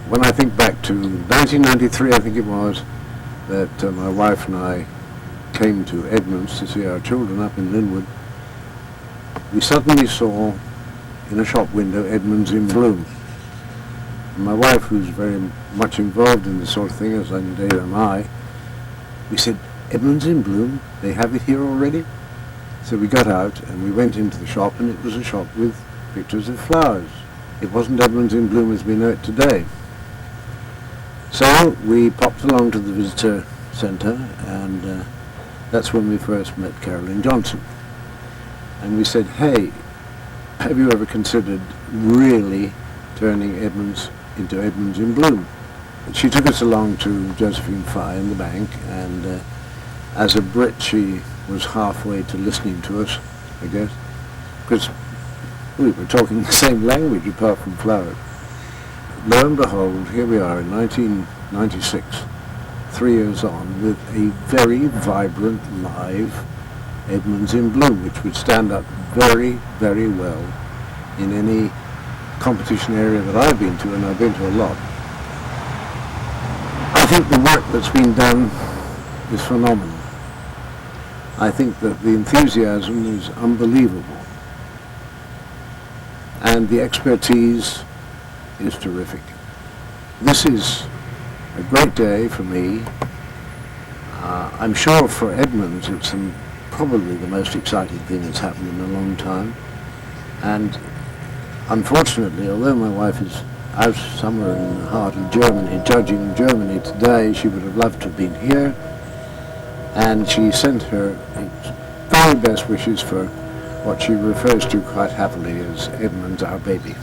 when I think back to 1993, I think it was, that my wife and I came to Edmonds to see our children up in Lynnwood, we suddenly saw in a shop window Edmonds in bloom. And my wife, who's very much involved in this sort of thing, as indeed am I, we said, Edmonds in bloom? They have it here already? So we got out and we went into the shop, and it was a shop with pictures of flowers. It wasn't Edmonds in bloom as we know it today. So we popped along to the visitor centre, and that's when we first met Carolyn Johnson. And we said, hey, have you ever considered really turning Edmonds into Edmonds in bloom? And she took us along to Josephine Lloyd in the bank, and as a Brit, she was halfway to listening to us, I guess, because we were talking the same language apart from flowers. Lo and behold, here we are in 1996, 3 years on, with a very vibrant, live Edmonds in bloom, which would stand up very, very well in any competition area that I've been to, and I've been to a lot. I think the work that's been done is phenomenal. I think that the enthusiasm is unbelievable, and the expertise is terrific. This is a great day for me. I'm sure for Edmonds it's probably the most exciting thing that's happened in a long time, and unfortunately, although my wife is out somewhere in the heart of Germany, judging Germany today, she would have loved to have been here, and she sent her very best wishes for what she refers to quite happily as Edmonds, our baby.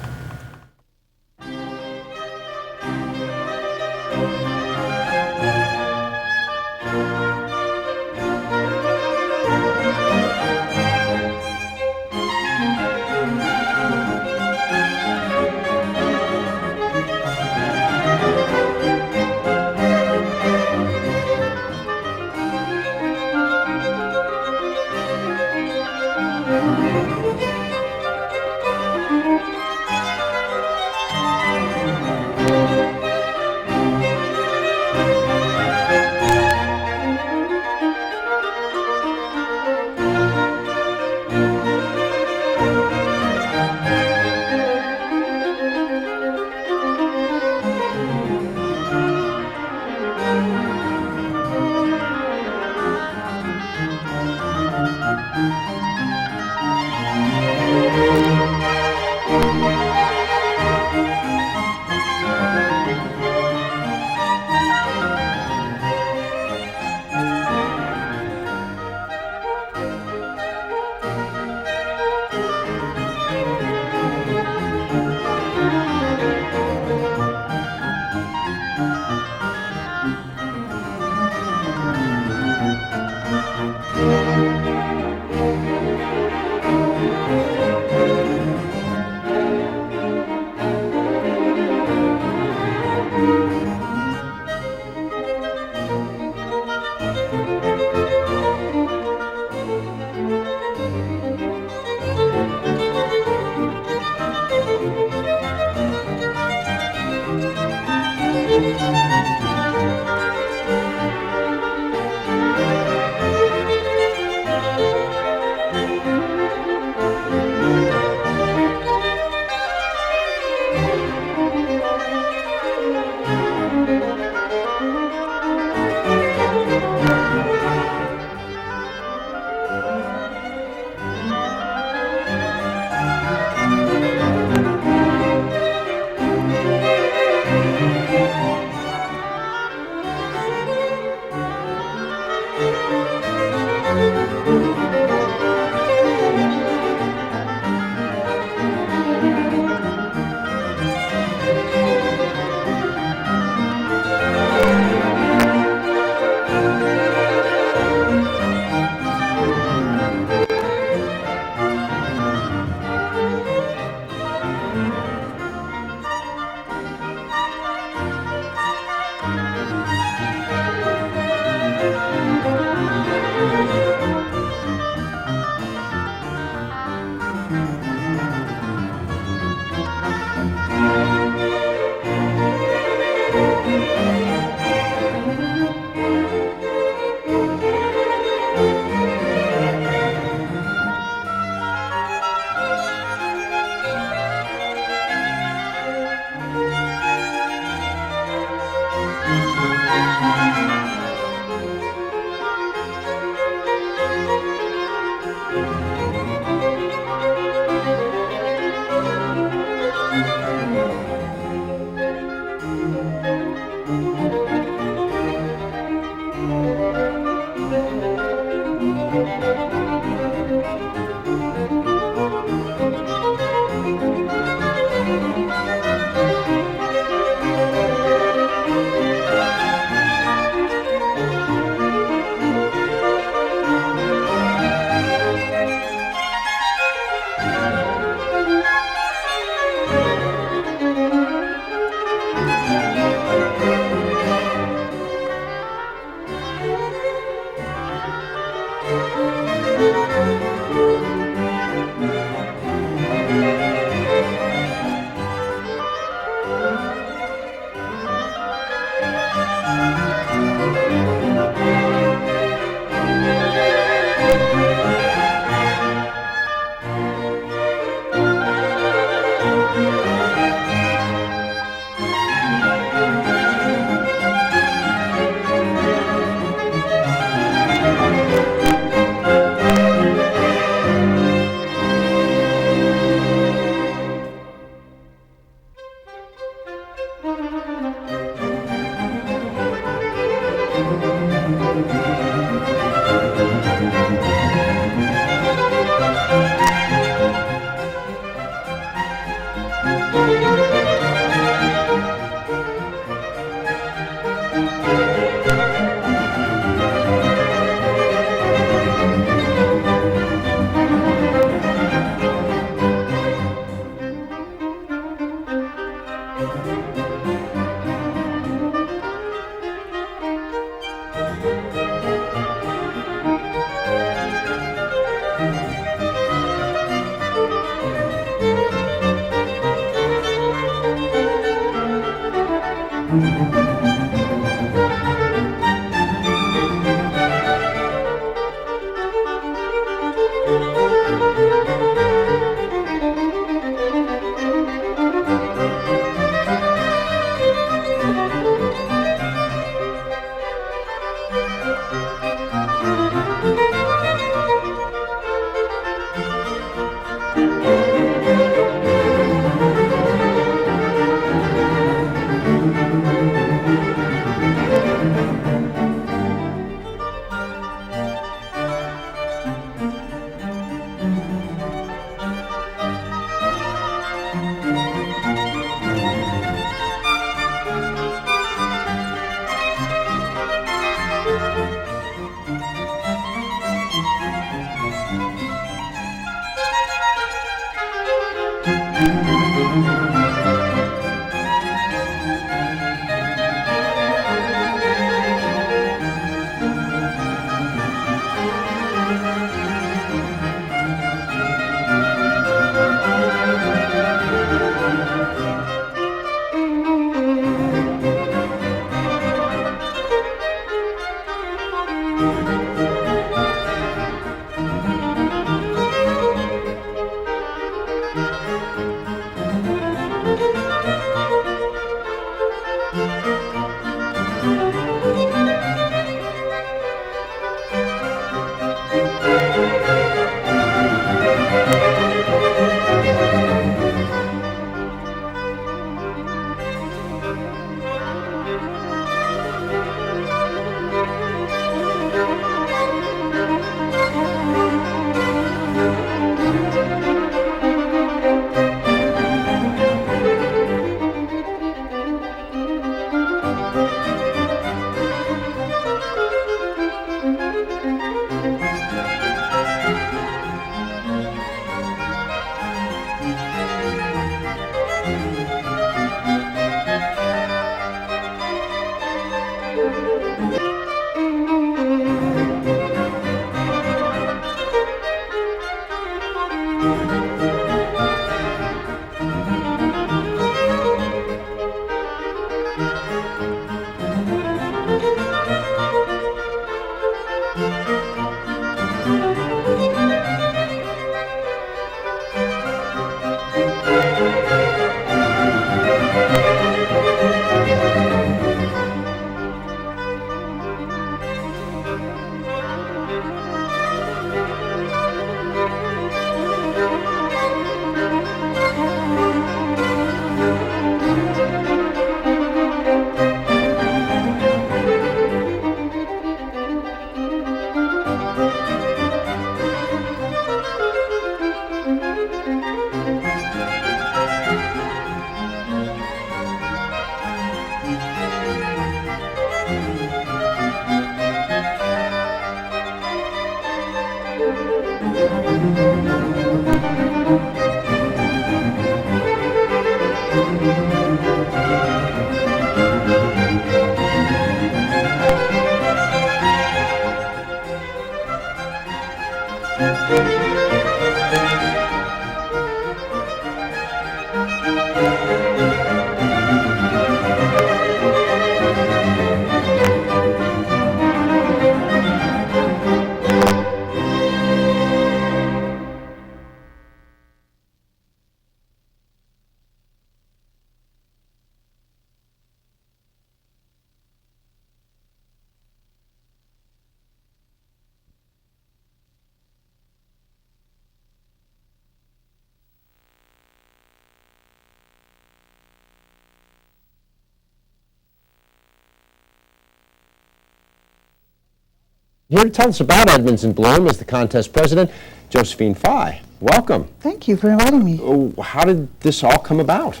Here to tell us about Edmonds in Bloom is the contest president, Josephine Lloyd. Welcome. Thank you for inviting me. How did this all come about?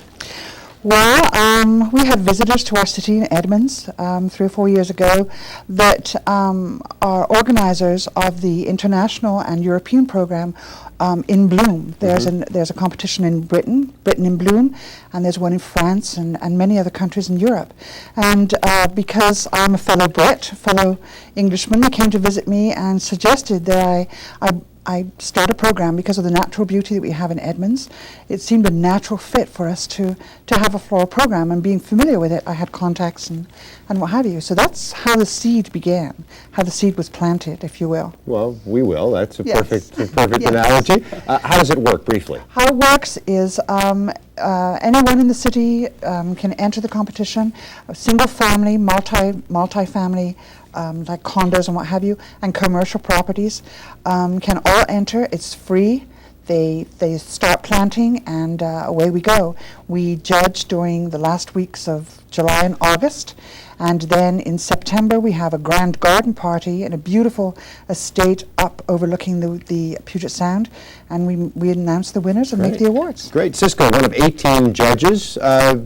Well, we had visitors to our city in Edmonds 3 or 4 years ago that are organizers of the international and European program in Bloom. There's a competition in Britain in Bloom, and there's one in France and many other countries in Europe. And because I'm a fellow Brit, fellow Englishman, they came to visit me and suggested that I start a program because of the natural beauty that we have in Edmonds. It seemed a natural fit for us to have a floral program, and being familiar with it, I had contacts and what have you. So that's how the seed began, how the seed was planted, if you will. Well, we will. That's a Yes. perfect Yes. analogy. How does it work, briefly? How it works is anyone in the city can enter the competition, a single family, multi-family, like condos and what have you, and commercial properties can all enter. It's free. They start planting, and away we go. We judge during the last weeks of July and August, and then in September we have a grand garden party in a beautiful estate up overlooking the Puget Sound, and we announce the winners and make the awards. Great. Cisco, one of 18 judges.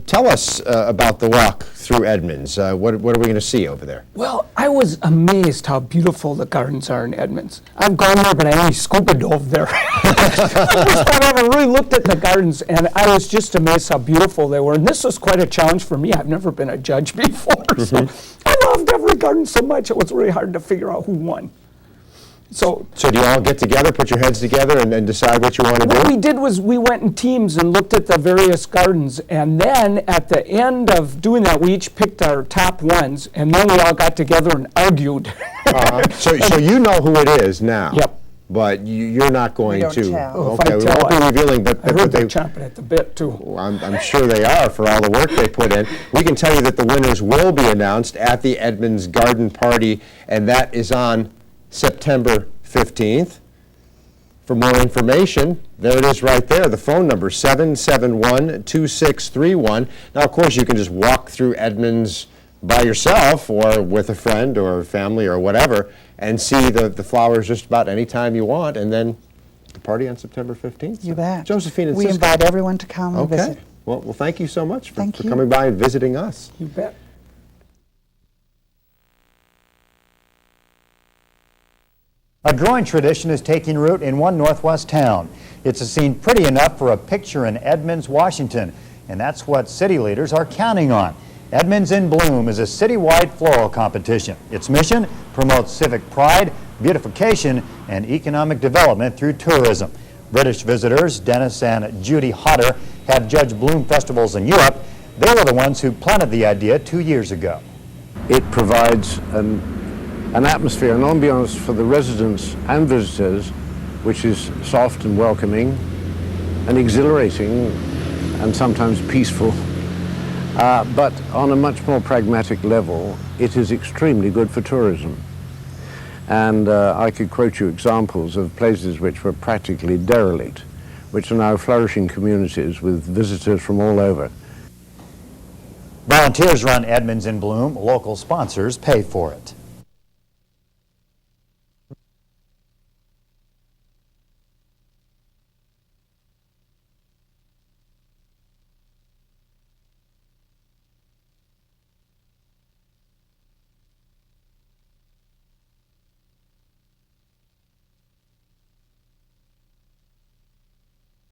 Tell us about the walk through Edmonds. What are we going to see over there? Well, I was amazed how beautiful the gardens are in Edmonds. I've gone there, but I only scuba dove there. First time I ever really looked at the gardens, and I was just amazed how beautiful they were. And this was quite a challenge for me. I've never been a judge before. So I loved every garden so much, it was really hard to figure out who won. So do you all get together, put your heads together, and decide what you want to do? What we did was we went in teams and looked at the various gardens, and then at the end of doing that, we each picked our top ones, and then we all got together and argued. So you know who it is now. Yep. But you're not going don't to. tell. Oh, if Okay, I we tell, won't be revealing, but I heard they. they're chomping at the bit, too. Well, I'm sure they are for all the work they put in. We can tell you that the winners will be announced at the Edmonds Garden Party, and that is on September 15th. For more information, there it is right there. The phone number, 771-2631. Now, of course, you can just walk through Edmonds by yourself or with a friend or family or whatever and see the flowers just about any time you want, and then the party on September 15th. You bet. Josephine and we Cisco. invite everyone to come and Okay. visit. Well, thank you so much for Thank you. coming by and visiting us. You bet. A drawing tradition is taking root in one Northwest town. It's a scene pretty enough for a picture in Edmonds, Washington, and that's what city leaders are counting on. Edmonds in Bloom is a citywide floral competition. Its mission: promotes civic pride, beautification, and economic development through tourism. British visitors, Denys and Judy Hodder, have judged bloom festivals in Europe. They were the ones who planted the idea 2 years ago. It provides an atmosphere, an ambiance for the residents and visitors, which is soft and welcoming and exhilarating and sometimes peaceful. But on a much more pragmatic level, it is extremely good for tourism. And I could quote you examples of places which were practically derelict, which are now flourishing communities with visitors from all over. Volunteers run Edmonds in Bloom. Local sponsors pay for it.